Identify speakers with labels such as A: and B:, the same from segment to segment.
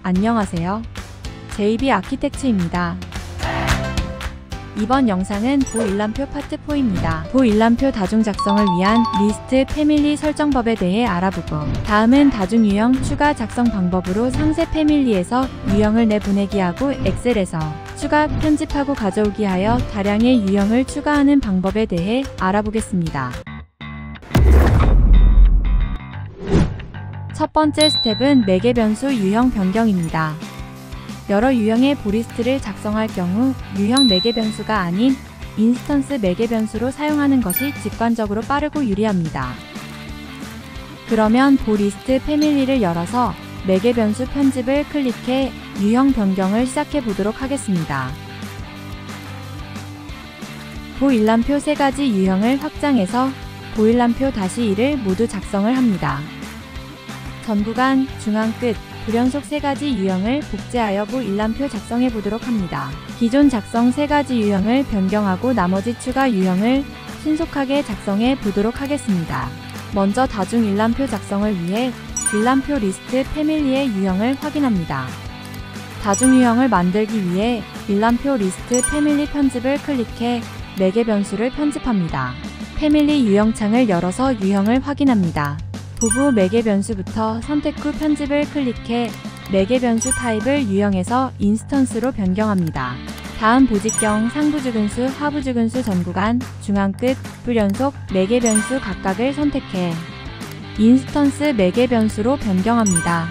A: 안녕하세요. JB 아키텍츠입니다. 이번 영상은 보일람표 파트 4입니다. 보일람표 다중 작성을 위한 리스트 패밀리 설정법에 대해 알아보고, 다음은 다중 유형 추가 작성 방법으로 상세 패밀리에서 유형을 내보내기 하고 엑셀에서 추가 편집하고 가져오기 하여 다량의 유형을 추가하는 방법에 대해 알아보겠습니다. 첫 번째 스텝은 매개 변수 유형 변경입니다. 여러 유형의 보리스트를 작성할 경우 유형 매개 변수가 아닌 인스턴스 매개 변수로 사용하는 것이 직관적으로 빠르고 유리합니다. 그러면 보리스트 패밀리를 열어서 매개 변수 편집을 클릭해 유형 변경을 시작해 보도록 하겠습니다. 보일람표 3가지 유형을 확장해서 보일람표 -1을 모두 작성을 합니다. 전 구간, 중앙 끝, 불연속 3가지 유형을 복제하여 보일람표 작성해 보도록 합니다. 기존 작성 3가지 유형을 변경하고 나머지 추가 유형을 신속하게 작성해 보도록 하겠습니다. 먼저 다중 일람표 작성을 위해 일람표 리스트 패밀리의 유형을 확인합니다. 다중 유형을 만들기 위해 일람표 리스트 패밀리 편집을 클릭해 매개 변수를 편집합니다. 패밀리 유형창을 열어서 유형을 확인합니다. 부부 매개 변수부터 선택 후 편집을 클릭해 매개 변수 타입을 유형에서 인스턴스로 변경합니다. 다음 보직경, 상부주근수, 하부주근수, 전구간, 중앙 끝, 불연속, 매개 변수 각각을 선택해 인스턴스 매개 변수로 변경합니다.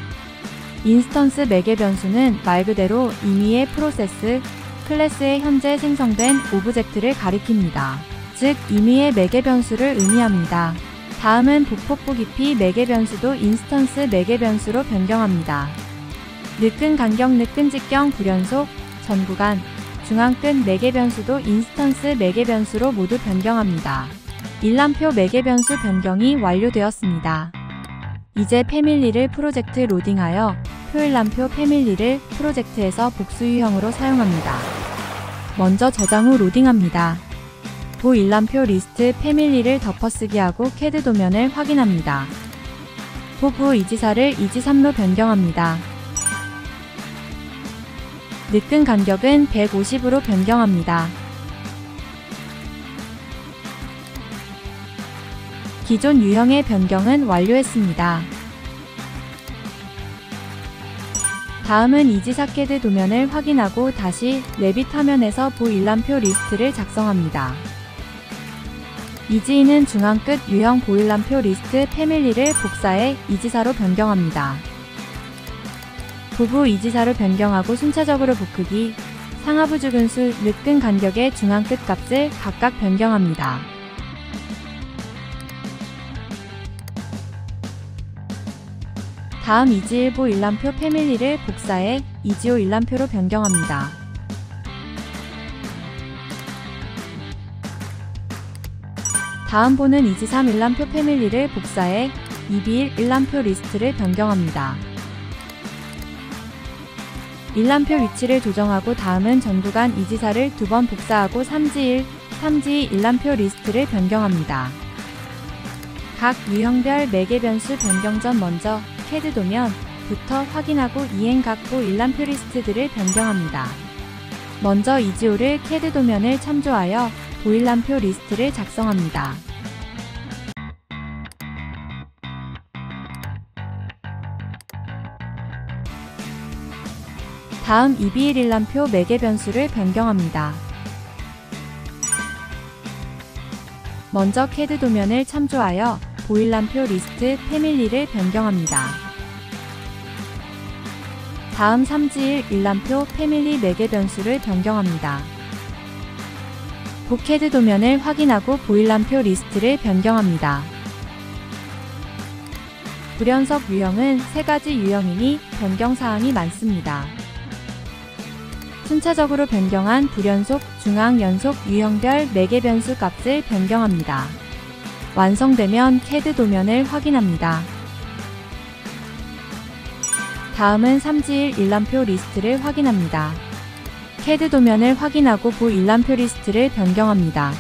A: 인스턴스 매개 변수는 말 그대로 임의의 프로세스, 클래스에 현재 생성된 오브젝트를 가리킵니다. 즉, 임의의 매개 변수를 의미합니다. 다음은 북폭부 깊이 매개 변수도 인스턴스 매개 변수로 변경합니다. 늦근 간격, 늦근 직경, 불연속, 전 구간, 중앙 끝 매개 변수도 인스턴스 매개 변수로 모두 변경합니다. 일람표 매개 변수 변경이 완료되었습니다. 이제 패밀리를 프로젝트 로딩하여 표일람표 패밀리를 프로젝트에서 복수 유형으로 사용합니다. 먼저 저장 후 로딩합니다. 보일람표 리스트 패밀리를 덮어쓰기 하고 캐드 도면을 확인합니다. 부부 이지사를 이지3로 변경합니다. 늦근 간격은 150으로 변경합니다. 기존 유형의 변경은 완료했습니다. 다음은 이지사 캐드 도면을 확인하고 다시 레빗 화면에서 보일람표 리스트를 작성합니다. 이지인은 중앙 끝 유형 보일람표 리스트 패밀리를 복사해 이지사로 변경합니다. 부부 이지사로 변경하고 순차적으로 북크기, 상하부 주근수, 늦근 간격의 중앙 끝 값을 각각 변경합니다. 다음 이지1 보일람표 패밀리를 복사해 이지5 일람표로 변경합니다. 다음 보는 이지3 일람표 패밀리를 복사해 이비1 일람표 리스트를 변경합니다. 일람표 위치를 조정하고 다음은 전구간 이지4를 2번 복사하고 3지1, 3지2 일람표 리스트를 변경합니다. 각 유형별 매개 변수 변경 전 먼저 캐드 도면부터 확인하고 이행 각 보일람표 리스트들을 변경합니다. 먼저 이지5를 캐드 도면을 참조하여 보일람표 리스트를 작성합니다. 다음 이비1 일람표 매개 변수를 변경합니다. 먼저 캐드 도면을 참조하여 보일람표 리스트 패밀리를 변경합니다. 다음 3지1 일람표 패밀리 매개 변수를 변경합니다. 복캐드 도면을 확인하고 보일람표 리스트를 변경합니다. 불연속 유형은 3가지 유형이니 변경사항이 많습니다. 순차적으로 변경한 불연속, 중앙, 연속 유형별 매개 변수 값을 변경합니다. 완성되면 캐드 도면을 확인합니다. 다음은 3지1 일람표 리스트를 확인합니다. 캐드 도면을 확인하고 보일람표 리스트를 변경합니다.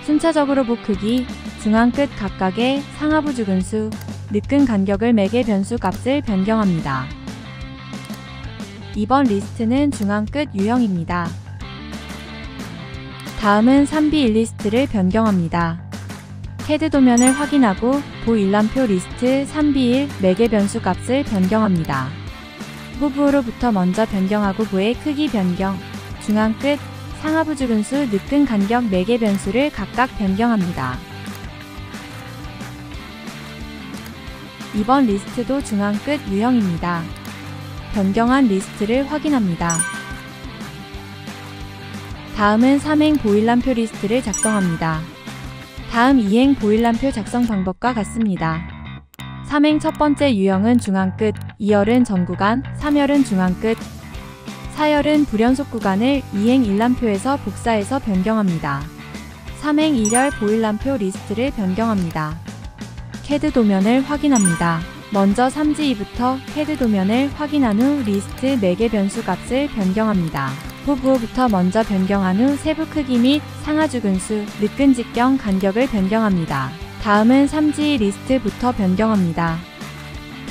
A: 순차적으로 보 크기, 중앙 끝 각각의 상하부 주근수, 늦근 간격을 매개 변수 값을 변경합니다. 이번 리스트는 중앙 끝 유형입니다. 다음은 3B1 리스트를 변경합니다. 캐드 도면을 확인하고 보일람표 리스트 3B1 매개 변수 값을 변경합니다. 후부로부터 먼저 변경하고 보의 크기 변경, 중앙 끝, 상하부 주근수, 늦근 간격 매개 변수를 각각 변경합니다. 이번 리스트도 중앙 끝 유형입니다. 변경한 리스트를 확인합니다. 다음은 3행 보일람표 리스트를 작성합니다. 다음 2행 보일람표 작성 방법과 같습니다. 3행 첫 번째 유형은 중앙 끝, 2열은 전 구간, 3열은 중앙 끝, 4열은 불연속 구간을 2행 1람표에서 복사해서 변경합니다. 3행 1열 보일람표 리스트를 변경합니다. 캐드 도면을 확인합니다. 먼저 3G2부터 캐드 도면을 확인한 후 리스트 매개 변수 값을 변경합니다. 후부부터 먼저 변경한 후 세부 크기 및 상하 주근수, 늦근 직경 간격을 변경합니다. 다음은 3G 리스트부터 변경합니다.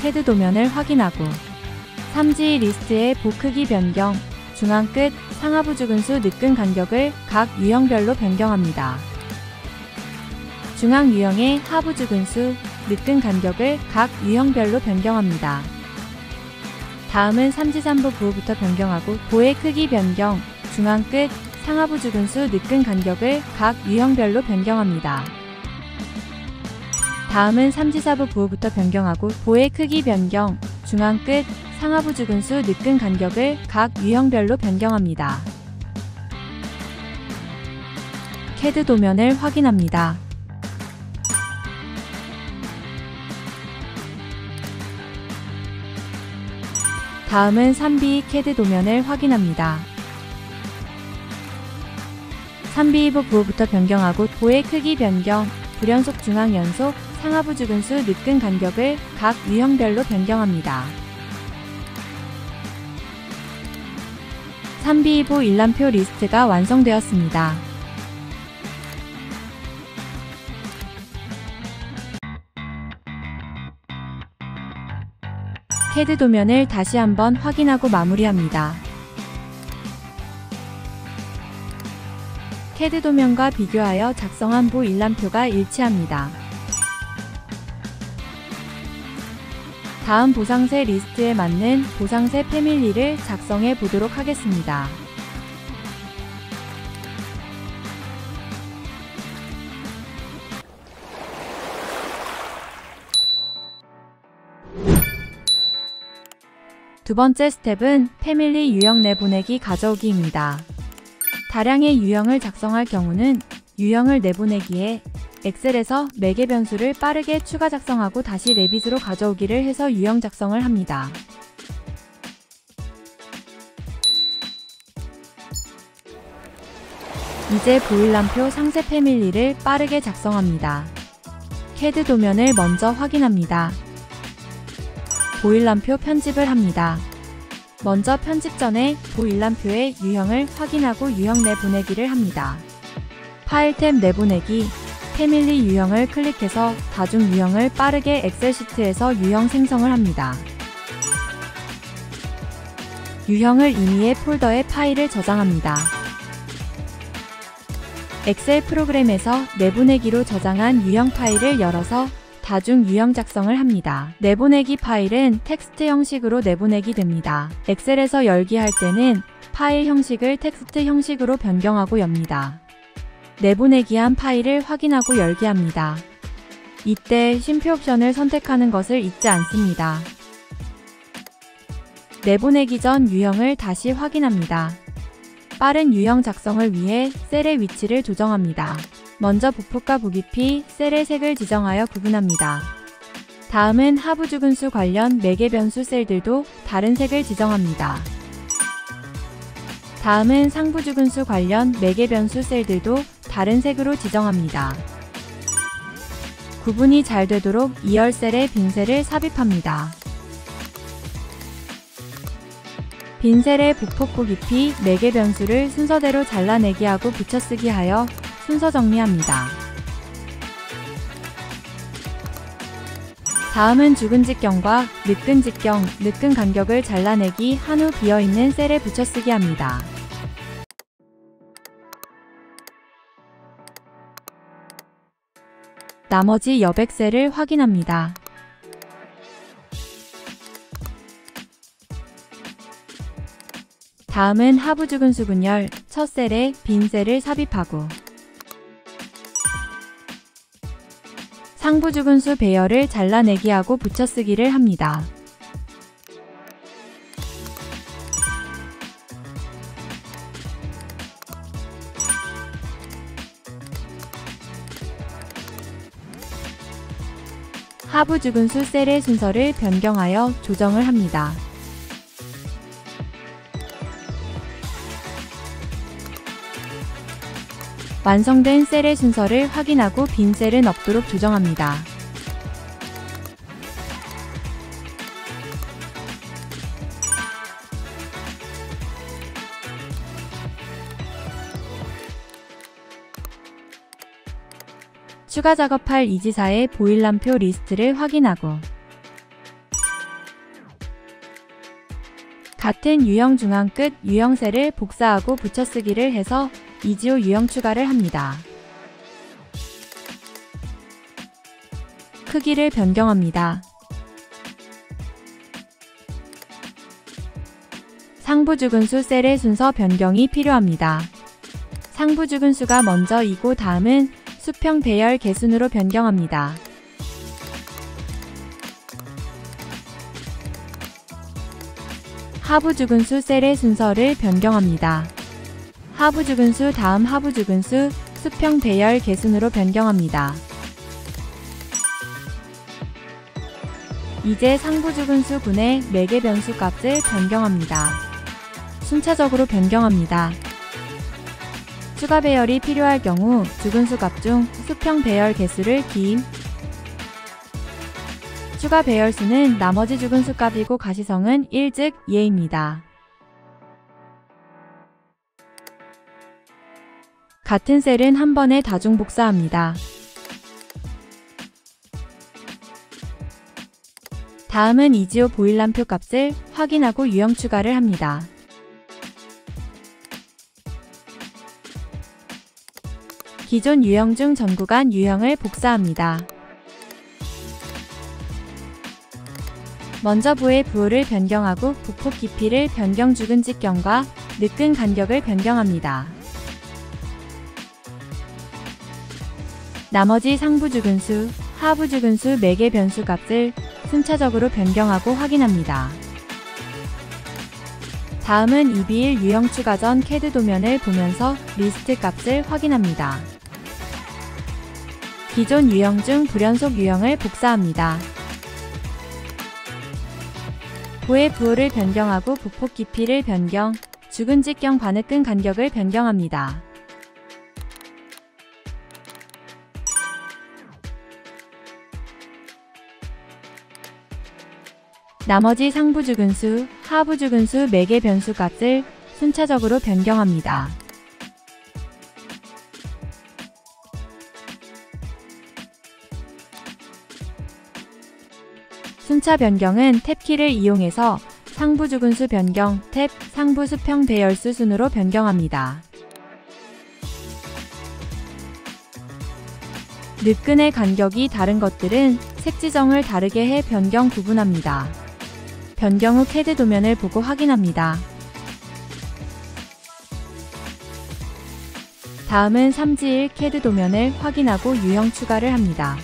A: 캐드 도면을 확인하고 3G 리스트의 보 크기 변경, 중앙 끝, 상하부 주근수, 늦근 간격을 각 유형별로 변경합니다. 중앙 유형의 하부 주근수, 늦근 간격을 각 유형별로 변경합니다. 다음은 3G3부 부호부터 변경하고 보의 크기 변경, 중앙 끝, 상하부 주근수, 늦근 간격을 각 유형별로 변경합니다. 다음은 3G4부 부호부터 변경하고 보의 크기 변경, 중앙 끝, 상하부 주근수, 늦근 간격을 각 유형별로 변경합니다. 캐드 도면을 확인합니다. 다음은 3B 캐드 도면을 확인합니다. 3B 부호부터 변경하고 보의 크기 변경, 불연속 중앙 연속, 상하부 주근수, 늦근 간격을 각 유형별로 변경합니다. 3B2부 일람표 리스트가 완성되었습니다. 캐드 도면을 다시 한번 확인하고 마무리합니다. 캐드 도면과 비교하여 작성한 보 일람표가 일치합니다. 다음 보상세 리스트에 맞는 보상세 패밀리를 작성해 보도록 하겠습니다. 두 번째 스텝은 패밀리 유형 내보내기 가져오기입니다. 다량의 유형을 작성할 경우는 유형을 내보내기에 엑셀에서 매개 변수를 빠르게 추가 작성하고 다시 레빗으로 가져오기를 해서 유형 작성을 합니다. 이제 보일람표 상세 패밀리를 빠르게 작성합니다. 캐드 도면을 먼저 확인합니다. 보일람표 편집을 합니다. 먼저 편집 전에 보일람표의 유형을 확인하고 유형 내보내기를 합니다. 파일 탭 내보내기, 패밀리 유형을 클릭해서 다중 유형을 빠르게 엑셀 시트에서 유형 생성을 합니다. 유형을 임의의 폴더에 파일을 저장합니다. 엑셀 프로그램에서 내보내기로 저장한 유형 파일을 열어서 다중 유형 작성을 합니다. 내보내기 파일은 텍스트 형식으로 내보내기 됩니다. 엑셀에서 열기 할 때는 파일 형식을 텍스트 형식으로 변경하고 엽니다. 내보내기한 파일을 확인하고 열기 합니다. 이때 쉼표 옵션을 선택하는 것을 잊지 않습니다. 내보내기 전 유형을 다시 확인합니다. 빠른 유형 작성을 위해 셀의 위치를 조정합니다. 먼저 부폭과 부깊이 셀의 색을 지정하여 구분합니다. 다음은 하부 주근수 관련 매개 변수 셀들도 다른 색을 지정합니다. 다음은 상부 주근수 관련 매개 변수 셀들도 다른 색으로 지정합니다. 구분이 잘 되도록 2열 셀에 빈 셀을 삽입합니다. 빈 셀의 부폭 부깊이 매개 변수를 순서대로 잘라내기 하고 붙여쓰기 하여 순서 정리합니다. 다음은 죽은 직경과 느끈 직경, 느끈 간격을 잘라내기 한 후 비어있는 셀에 붙여쓰기 합니다. 나머지 여백셀을 확인합니다. 다음은 하부 죽은 수분열, 첫 셀에 빈 셀을 삽입하고 상부 죽은 수 배열을 잘라내기 하고 붙여쓰기를 합니다. 하부 죽은 수 셀의 순서를 변경하여 조정을 합니다. 완성된 셀의 순서를 확인하고 빈 셀은 없도록 조정합니다. 추가 작업할 이지사의 보일람표 리스트를 확인하고 같은 유형 중앙 끝 유형셀을 복사하고 붙여쓰기를 해서 이지호 유형 추가를 합니다. 크기를 변경합니다. 상부 죽은 수 셀의 순서 변경이 필요합니다. 상부 죽은 수가 먼저이고 다음은 수평 배열 개순으로 변경합니다. 하부 죽은 수 셀의 순서를 변경합니다. 하부 죽은 수 다음 하부 죽은 수 수평 배열 개순으로 변경합니다. 이제 상부 죽은 수 군의 매개 변수 값을 변경합니다. 순차적으로 변경합니다. 추가 배열이 필요할 경우 죽은 수 값 중 수평 배열 개수를 기임. 추가 배열수는 나머지 죽은 수 값이고 가시성은 1 즉 예입니다. 같은 셀은 한 번에 다중 복사합니다. 다음은 이지호 보일람표 값을 확인하고 유형 추가를 합니다. 기존 유형 중 전 구간 유형을 복사합니다. 먼저 부의 부호를 변경하고 부폭 깊이를 변경 죽은 직경과 느끈 간격을 변경합니다. 나머지 상부 죽은 수, 하부 죽은 수 매개 변수 값을 순차적으로 변경하고 확인합니다. 다음은 2B1 유형 추가 전 CAD 도면을 보면서 리스트 값을 확인합니다. 기존 유형 중 불연속 유형을 복사합니다. 부의 부호를 변경하고 부폭 깊이를 변경, 죽은 직경 바느끈 간격을 변경합니다. 나머지 상부 죽은 수, 하부 죽은 수 매개 변수 값을 순차적으로 변경합니다. 순차 변경은 탭키를 이용해서 상부 죽은 수 변경, 탭, 상부 수평 배열수 순으로 변경합니다. 느끈의 간격이 다른 것들은 색 지정을 다르게 해 변경 구분합니다. 변경 후 CAD 도면을 보고 확인합니다. 다음은 3지1 CAD 도면을 확인하고 유형 추가를 합니다.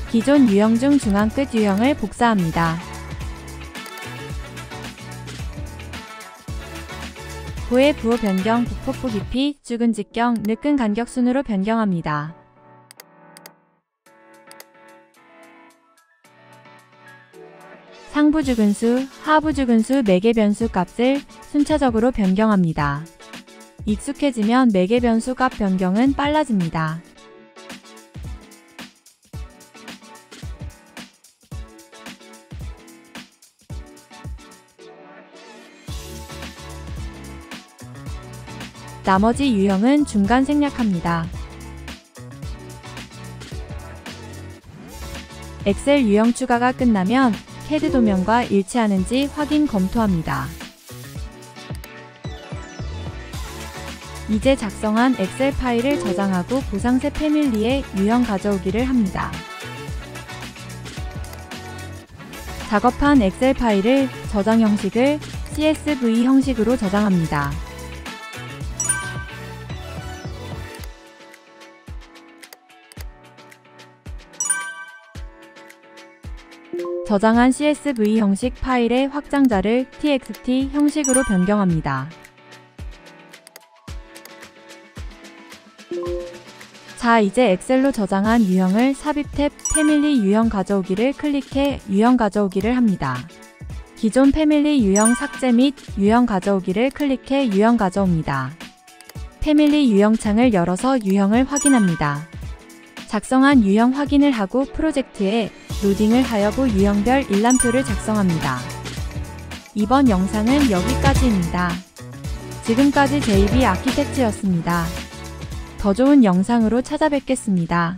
A: 기존 유형 중 중앙 끝 유형을 복사합니다. 부의 부호 변경, 부폭부 깊이, 죽은 직경, 느끈 간격 순으로 변경합니다. 상부 죽은 수, 하부 죽은 수 매개 변수 값을 순차적으로 변경합니다. 익숙해지면 매개 변수 값 변경은 빨라집니다. 나머지 유형은 중간 생략합니다. 엑셀 유형 추가가 끝나면 CAD 도면과 일치하는지 확인 검토합니다. 이제 작성한 엑셀 파일을 저장하고 보상세 패밀리의 유형 가져오기를 합니다. 작업한 엑셀 파일을 저장 형식을 CSV 형식으로 저장합니다. 저장한 CSV 형식 파일의 확장자를 TXT 형식으로 변경합니다. 자, 이제 엑셀로 저장한 유형을 삽입 탭 패밀리 유형 가져오기를 클릭해 유형 가져오기를 합니다. 기존 패밀리 유형 삭제 및 유형 가져오기를 클릭해 유형 가져옵니다. 패밀리 유형 창을 열어서 유형을 확인합니다. 작성한 유형 확인을 하고 프로젝트에 로딩을 하여부 유형별 일람표를 작성합니다. 이번 영상은 여기까지입니다. 지금까지 JB 아키텍트였습니다. 더 좋은 영상으로 찾아뵙겠습니다.